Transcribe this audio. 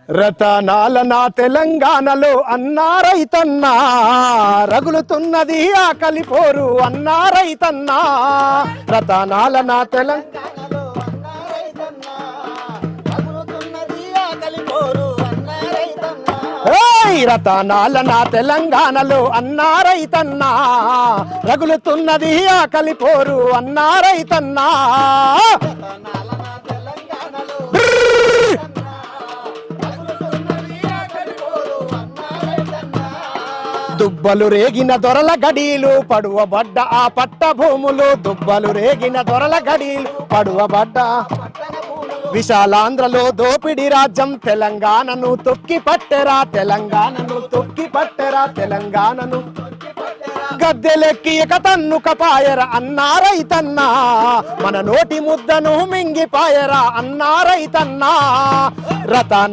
రతనాల నా తెలంగాణలో అన్నా రైతన్నా రగులుతున్నది ఆకలి పోరు అన్నా రైతన్నా రతనాల నా తెలంగాణలో అన్నా రైతన్నా రగులుతున్నది ఆకలి పోరు అన్నా రైతన్నా రతనాల నా తెలంగాణలో అన్నా రైతన్నా రగులుతున్నది ఆకలి పోరు అన్నా రైతన్నా దుబ్బలు రేగిన దొరల గడీలు పడువబడ్డ ఆ పట్ట భూములు దుబ్బలు రేగిన దొరల గడీలు పడువబడ్డ విశాలాంధ్రలో దోపిడి రాజ్యం తెలంగాణను తొక్కి పట్టెరా తెలంగాణను తొక్కి పట్టెరా తెలంగాణను గద్దెలెక్కి ఇక తన్నుక పాయర అన్నా రైతన్నా మన నోటి ముద్దను మింగిపాయరా అన్నా రైతన్నా రతన